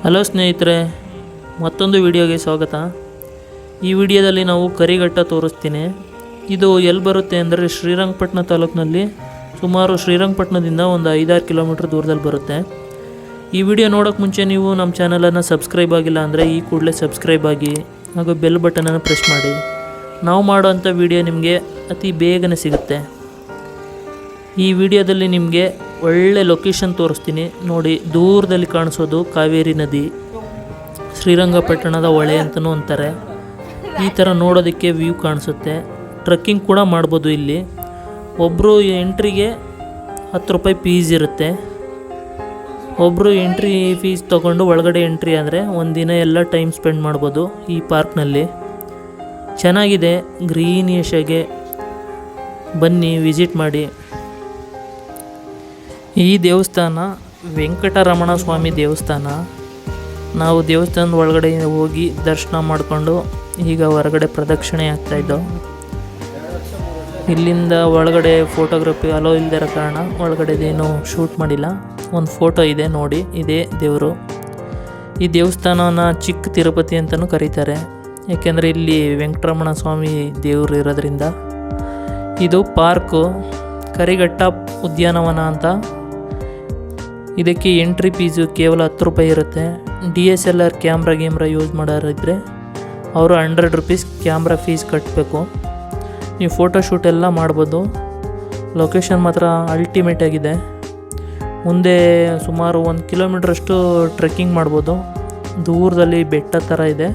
Hello ಸ್ನೇಹಿತರೆ, ಮತ್ತೊಂದು ವಿಡಿಯೋಗೆ ಸ್ವಾಗತ. ಈ ವಿಡಿಯೋದಲ್ಲಿ ನಾವು ಕರಿಘಟ್ಟ ತೋರಿಸ್ತೀನಿ. ಇದು ಎಲ್ಲಿ ಬರುತ್ತೆ ಅಂದರೆ ಶ್ರೀರಂಗಪಟ್ಟಣ ತಾಲೂಕಿನಲ್ಲಿ ಸುಮಾರು ಶ್ರೀರಂಗಪಟ್ಟಣದಿಂದ ಒಂದು 5-6 ಕಿಲೋಮೀಟ್ರ್ ದೂರದಲ್ಲಿ ಬರುತ್ತೆ. ಈ ವಿಡಿಯೋ ನೋಡೋಕ್ಕೆ ಮುಂಚೆ ನೀವು ನಮ್ಮ ಚಾನಲನ್ನು ಸಬ್ಸ್ಕ್ರೈಬ್ ಆಗಿಲ್ಲ ಅಂದರೆ ಈ ಕೂಡಲೇ ಸಬ್ಸ್ಕ್ರೈಬ್ ಆಗಿ ಹಾಗೂ ಬೆಲ್ ಬಟನನ್ನು ಪ್ರೆಸ್ ಮಾಡಿ. ನಾವು ಮಾಡೋವಂಥ ವಿಡಿಯೋ ನಿಮಗೆ ಅತಿ ಬೇಗನೆ ಸಿಗುತ್ತೆ. ಈ ವಿಡಿಯೋದಲ್ಲಿ ನಿಮಗೆ ಒಳ್ಳೆ ಲೊಕೇಶನ್ ತೋರಿಸ್ತೀನಿ ನೋಡಿ. ದೂರದಲ್ಲಿ ಕಾಣಿಸೋದು ಕಾವೇರಿ ನದಿ, ಶ್ರೀರಂಗಪಟ್ಟಣದ ಹೊಳೆ ಅಂತಲೂ ಅಂತಾರೆ. ಈ ಥರ ನೋಡೋದಕ್ಕೆ ವ್ಯೂ ಕಾಣಿಸುತ್ತೆ. ಟ್ರೆಕ್ಕಿಂಗ್ ಕೂಡ ಮಾಡ್ಬೋದು. ಇಲ್ಲಿ ಒಬ್ಬರು ಎಂಟ್ರಿಗೆ 10 ರೂಪಾಯಿ ಫೀಸ್ ಇರುತ್ತೆ. ಒಬ್ಬರು ಎಂಟ್ರಿ ಫೀಸ್ ತೊಗೊಂಡು ಒಳಗಡೆ ಎಂಟ್ರಿ ಆದರೆ ಒಂದಿನ ಎಲ್ಲ ಟೈಮ್ ಸ್ಪೆಂಡ್ ಮಾಡ್ಬೋದು. ಈ ಪಾರ್ಕ್ನಲ್ಲಿ ಚೆನ್ನಾಗಿದೆ, ಗ್ರೀನಿಶ್ ಆಗಿ. ಬನ್ನಿ, ವಿಸಿಟ್ ಮಾಡಿ. ಈ ದೇವಸ್ಥಾನ ವೆಂಕಟರಮಣ ಸ್ವಾಮಿ ದೇವಸ್ಥಾನ. ನಾವು ದೇವಸ್ಥಾನದ ಒಳಗಡೆ ಹೋಗಿ ದರ್ಶನ ಮಾಡಿಕೊಂಡು ಈಗ ಹೊರಗಡೆ ಪ್ರದಕ್ಷಿಣೆ ಆಗ್ತಾಯಿದ್ದೋ. ಇಲ್ಲಿಂದ ಒಳಗಡೆ ಫೋಟೋಗ್ರಫಿ ಅಲೋ ಇಲ್ಲದಿರೋ ಕಾರಣ ಒಳಗಡೆದೇನು ಶೂಟ್ ಮಾಡಿಲ್ಲ. ಒಂದು ಫೋಟೋ ಇದೆ ನೋಡಿ, ಇದೇ ದೇವರು. ಈ ದೇವಸ್ಥಾನನ ಚಿಕ್ಕ ತಿರುಪತಿ ಅಂತಲೂ ಕರೀತಾರೆ, ಏಕೆಂದರೆ ಇಲ್ಲಿ ವೆಂಕಟರಮಣ ಸ್ವಾಮಿ ದೇವರು ಇರೋದ್ರಿಂದ. ಇದು ಪಾರ್ಕು ಕರಿಘಟ್ಟ ಉದ್ಯಾನವನ ಅಂತ. ಇದಕ್ಕೆ ಎಂಟ್ರಿ ಫೀಸು ಕೇವಲ 10 ರೂಪಾಯಿ ಇರುತ್ತೆ. DSLR ಕ್ಯಾಮ್ರಾ ಯೂಸ್ ಮಾಡೋರಿದ್ದರೆ ಅವರು 100 ರೂಪೀಸ್ ಕ್ಯಾಮ್ರಾ ಫೀಸ್ ಕಟ್ಟಬೇಕು. ನೀವು ಫೋಟೋಶೂಟ್ ಎಲ್ಲ ಮಾಡ್ಬೋದು. ಲೊಕೇಶನ್ ಮಾತ್ರ ಅಲ್ಟಿಮೇಟ್ ಆಗಿದೆ. ಮುಂದೆ ಸುಮಾರು 1 ಕಿಲೋಮೀಟ್ರಷ್ಟು ಟ್ರೆಕ್ಕಿಂಗ್ ಮಾಡ್ಬೋದು. ದೂರದಲ್ಲಿ ಬೆಟ್ಟ ಥರ ಇದೆ,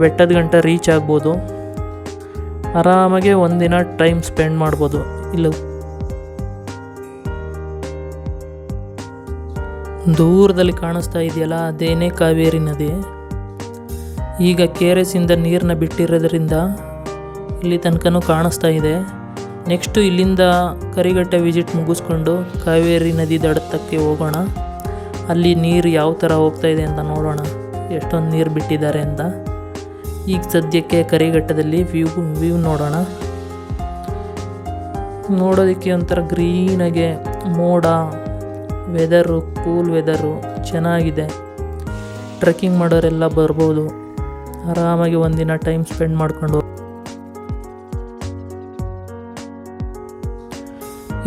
ಬೆಟ್ಟದ ಗಂಟ ರೀಚ್ ಆಗ್ಬೋದು. ಆರಾಮಾಗಿ ಒಂದಿನ ಟೈಮ್ ಸ್ಪೆಂಡ್ ಮಾಡ್ಬೋದು. ಇಲ್ಲ ದೂರದಲ್ಲಿ ಕಾಣಿಸ್ತಾ ಇದೆಯಲ್ಲ, ಅದೇನೇ ಕಾವೇರಿ ನದಿ. ಈಗ KRS ಇಂದ ನೀರನ್ನ ಬಿಟ್ಟಿರೋದ್ರಿಂದ ಇಲ್ಲಿ ತನಕನೂ ಕಾಣಿಸ್ತಾ ಇದೆ. ನೆಕ್ಸ್ಟು ಇಲ್ಲಿಂದ ಕರಿಘಟ್ಟ ವಿಸಿಟ್ ಮುಗಿಸ್ಕೊಂಡು ಕಾವೇರಿ ನದಿ ದಡತ್ತಕ್ಕೆ ಹೋಗೋಣ. ಅಲ್ಲಿ ನೀರು ಯಾವ ಥರ ಹೋಗ್ತಾ ಇದೆ ಅಂತ ನೋಡೋಣ, ಎಷ್ಟೊಂದು ನೀರು ಬಿಟ್ಟಿದ್ದಾರೆ ಅಂತ. ಈಗ ಸದ್ಯಕ್ಕೆ ಕರಿಘಟ್ಟದಲ್ಲಿ ವ್ಯೂ ನೋಡೋಣ. ನೋಡೋದಕ್ಕೆ ಒಂಥರ ಗ್ರೀನಾಗೆ ಮೋಡ, ವೆದರು ಕೂಲ್ ವೆದರು ಚೆನ್ನಾಗಿದೆ. ಟ್ರೆಕ್ಕಿಂಗ್ ಮಾಡೋರೆಲ್ಲ ಬರ್ಬೋದು. ಆರಾಮಾಗಿ ಒಂದಿನ ಟೈಮ್ ಸ್ಪೆಂಡ್ ಮಾಡಿಕೊಂಡು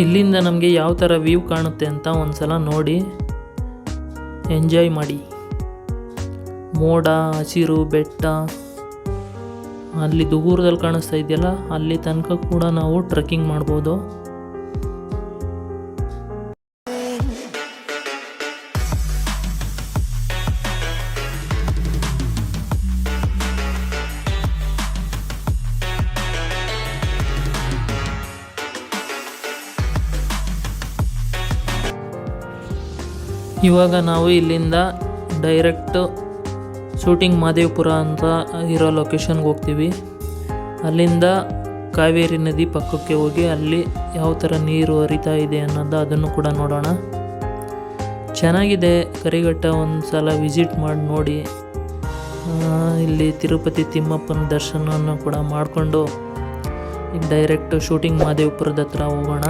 ಇಲ್ಲಿಂದ ನಮಗೆ ಯಾವ ಥರ ವ್ಯೂ ಕಾಣುತ್ತೆ ಅಂತ ಒಂದು ಸಲ ನೋಡಿ ಎಂಜಾಯ್ ಮಾಡಿ. ಮೋಡ, ಹಸಿರು, ಬೆಟ್ಟ, ಅಲ್ಲಿ ದೂರದಲ್ಲಿ ಕಾಣಿಸ್ತಾ ಇದೆಯಲ್ಲ, ಅಲ್ಲಿ ತನಕ ಕೂಡ ನಾವು ಟ್ರೆಕ್ಕಿಂಗ್ ಮಾಡ್ಬೋದು. ಇವಾಗ ನಾವು ಇಲ್ಲಿಂದ ಡೈರೆಕ್ಟ್ ಶೂಟಿಂಗ್ ಮಹದೇವಪುರ ಅಂತ ಇರೋ ಲೊಕೇಶನ್ಗೆ ಹೋಗ್ತೀವಿ. ಅಲ್ಲಿಂದ ಕಾವೇರಿ ನದಿ ಪಕ್ಕಕ್ಕೆ ಹೋಗಿ ಅಲ್ಲಿ ಯಾವ ಥರ ನೀರು ಹರಿತಾ ಇದೆ ಅನ್ನೋದು ಅದನ್ನು ಕೂಡ ನೋಡೋಣ. ಚೆನ್ನಾಗಿದೆ ಕರಿಘಟ್ಟ. ಒಂದು ಸಲ ವಿಸಿಟ್ ಮಾಡಿ ನೋಡಿ. ಇಲ್ಲಿ ತಿರುಪತಿ ತಿಮ್ಮಪ್ಪನ ದರ್ಶನವನ್ನು ಕೂಡ ಮಾಡಿಕೊಂಡು ಈಗ ಡೈರೆಕ್ಟ್ ಶೂಟಿಂಗ್ ಮಹದೇವಪುರದ ಹತ್ರ ಹೋಗೋಣ.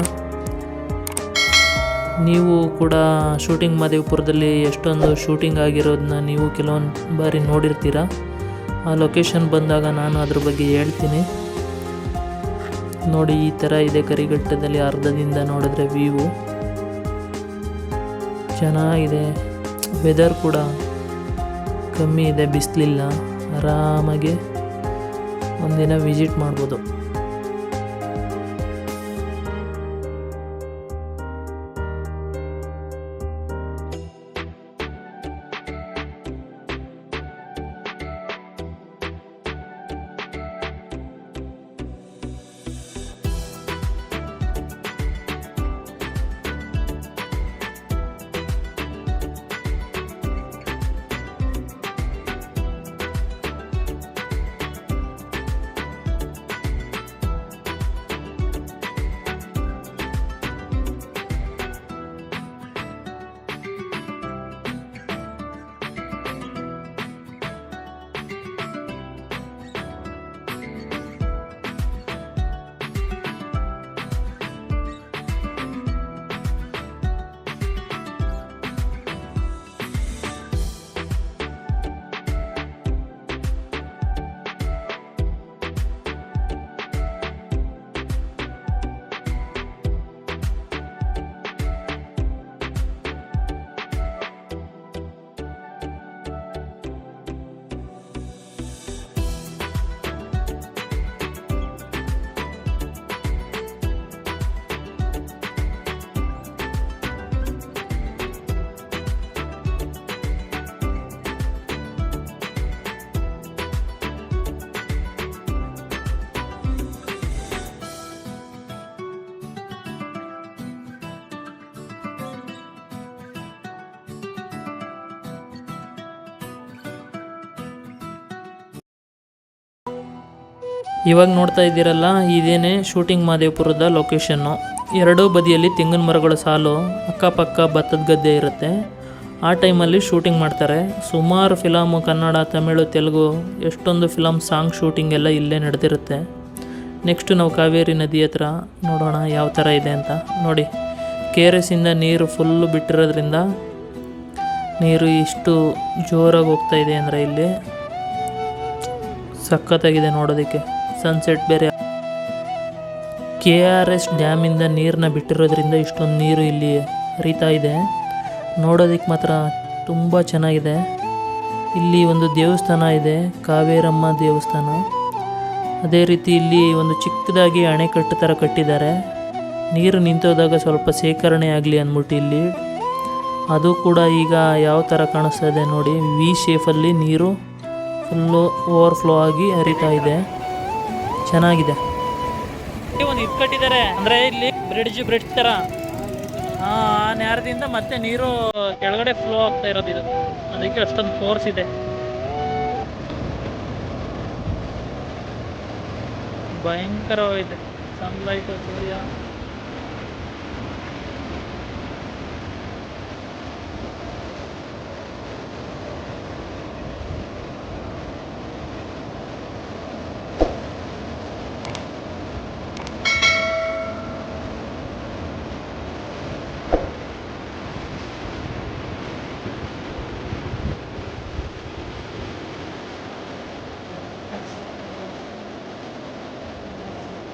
ನೀವು ಕೂಡ ಶೂಟಿಂಗ್ ಮಹದೇವಪುರದಲ್ಲಿ ಎಷ್ಟೊಂದು ಶೂಟಿಂಗ್ ಆಗಿರೋದನ್ನ ನೀವು ಕೆಲವೊಂದು ಬಾರಿ ನೋಡಿರ್ತೀರ. ಆ ಲೊಕೇಶನ್ ಬಂದಾಗ ನಾನು ಅದ್ರ ಬಗ್ಗೆ ಹೇಳ್ತೀನಿ. ನೋಡಿ, ಈ ಥರ ಇದೆ ಕರಿಘಟ್ಟದಲ್ಲಿ ಅರ್ಧದಿಂದ ನೋಡಿದ್ರೆ ವ್ಯೂ ಚೆನ್ನಾಗಿದೆ. ವೆದರ್ ಕೂಡ ಕಮ್ಮಿ ಇದೆ, ಬಿಸಿಲಿಲ್ಲ. ಆರಾಮಾಗಿ ಒಂದಿನ ವಿಸಿಟ್ ಮಾಡ್ಬೋದು. ಇವಾಗ ನೋಡ್ತಾ ಇದ್ದೀರಲ್ಲ ಇದೇನೇ ಶೂಟಿಂಗ್ ಮಹದೇವಪುರದ ಲೊಕೇಶನ್ನು. ಎರಡೂ ಬದಿಯಲ್ಲಿ ತೆಂಗಿನ ಮರಗಳ ಸಾಲು, ಅಕ್ಕಪಕ್ಕ ಭತ್ತದ ಗದ್ದೆ ಇರುತ್ತೆ. ಆ ಟೈಮಲ್ಲಿ ಶೂಟಿಂಗ್ ಮಾಡ್ತಾರೆ. ಸುಮಾರು ಫಿಲಮು ಕನ್ನಡ, ತಮಿಳು, ತೆಲುಗು ಎಷ್ಟೊಂದು ಫಿಲಮ್ ಸಾಂಗ್ ಶೂಟಿಂಗ್ ಎಲ್ಲ ಇಲ್ಲೇ ನಡೆದಿರುತ್ತೆ. ನೆಕ್ಸ್ಟು ನಾವು ಕಾವೇರಿ ನದಿ ಹತ್ರ ನೋಡೋಣ ಯಾವ ಥರ ಇದೆ ಅಂತ. ನೋಡಿ, KRSಯಿಂದ ನೀರು ಫುಲ್ಲು ಬಿಟ್ಟಿರೋದ್ರಿಂದ ನೀರು ಇಷ್ಟು ಜೋರಾಗಿ ಹೋಗ್ತಾ ಇದೆ ಅಂದರೆ ಇಲ್ಲಿ ಸಖತ್ತಾಗಿದೆ ನೋಡೋದಕ್ಕೆ. ಸನ್ಸೆಟ್ ಬೇರೆ. KRS ಡ್ಯಾಮಿಂದ ನೀರನ್ನ ಬಿಟ್ಟಿರೋದ್ರಿಂದ ಇಷ್ಟೊಂದು ನೀರು ಇಲ್ಲಿ ಹರಿತಾ ಇದೆ. ನೋಡೋದಕ್ಕೆ ಮಾತ್ರ ತುಂಬ ಚೆನ್ನಾಗಿದೆ. ಇಲ್ಲಿ ಒಂದು ದೇವಸ್ಥಾನ ಇದೆ, ಕಾವೇರಮ್ಮ ದೇವಸ್ಥಾನ. ಅದೇ ರೀತಿ ಇಲ್ಲಿ ಒಂದು ಚಿಕ್ಕದಾಗಿ ಅಣೆಕಟ್ಟು ಥರ ಕಟ್ಟಿದ್ದಾರೆ. ನೀರು ನಿಂತೋದಾಗ ಸ್ವಲ್ಪ ಶೇಖರಣೆ ಆಗಲಿ ಅಂದ್ಬಿಟ್ಟು ಇಲ್ಲಿ. ಅದು ಕೂಡ ಈಗ ಯಾವ ಥರ ಕಾಣಿಸ್ತಾ ಇದೆ ನೋಡಿ, ವಿ ಶೇಫಲ್ಲಿ ನೀರು ಫುಲ್ಲು ಓವರ್ಫ್ಲೋ ಆಗಿ ಹರಿತಾ ಇದೆ. ಚೆನ್ನಾಗಿದೆ. ಒಂದು ಇದು ಕಟ್ಟಿದ್ದಾರೆ ಅಂದರೆ ಇಲ್ಲಿ ಬ್ರಿಡ್ಜ್ ಥರ. ಆ ನೇರದಿಂದ ಮತ್ತೆ ನೀರು ಕೆಳಗಡೆ ಫ್ಲೋ ಆಗ್ತಾ ಇರೋದು ಇದು, ಅದಕ್ಕೆ ಅಷ್ಟೊಂದು ಫೋರ್ಸ್ ಇದೆ. ಭಯಂಕರವಾಗಿದೆ ಸನ್ಲೈಟ್, ಸೂರ್ಯ